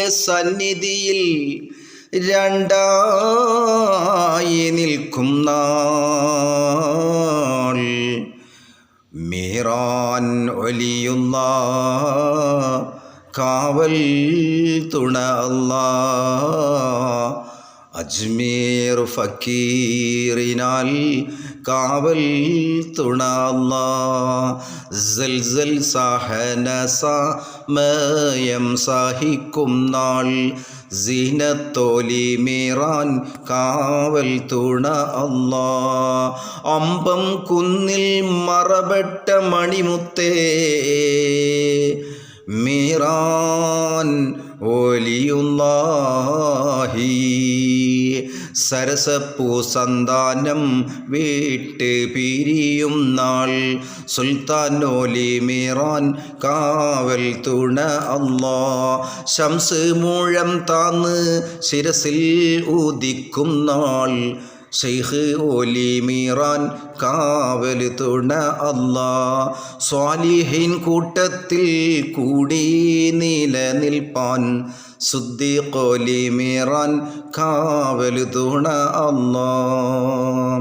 സന്നിധിയിൽ രണ്ടായി നിൽക്കും നാൾ. മീറാൻ ഒലിയുള്ള കാവൽ തുണ അല്ലാഹ്. അജ്മീർ ഫക്കീറിനാൽ കാവൽ തുണ അല്ലാഹ്. സൽസൽ സഹന സമയം സഹിക്കും നാൾ. സീനത്തോലി മീറാൻ കാവൽ തുണ അല്ലാഹ്. അമ്പം കുന്നിൽ മറപ്പെട്ട മണിമുത്തേ മീറാൻ ഒലിയുല്ലാഹി. സരസപ്പൂ സന്താനം വീട്ട് പിരിയും നാൾ. സുൽത്താൻ ഓലി മീറാൻ കാവൽ തുണ അല്ലാഹ്. ശംസ് മൂഴം താന്ന് ശിരസിൽ ഉദിക്കും നാൾ. ശൈഖ് ഓലി മീറാൻ കാവൽ തുണ അല്ലാഹ്. സ്വാലിഹീൻ കൂട്ടത്തിൽ കൂടി നിലനിൽപ്പാൻ സിദ്ദീഖ് ഓലി മീറാൻ കാവൽ തുണ അല്ലാഹ്.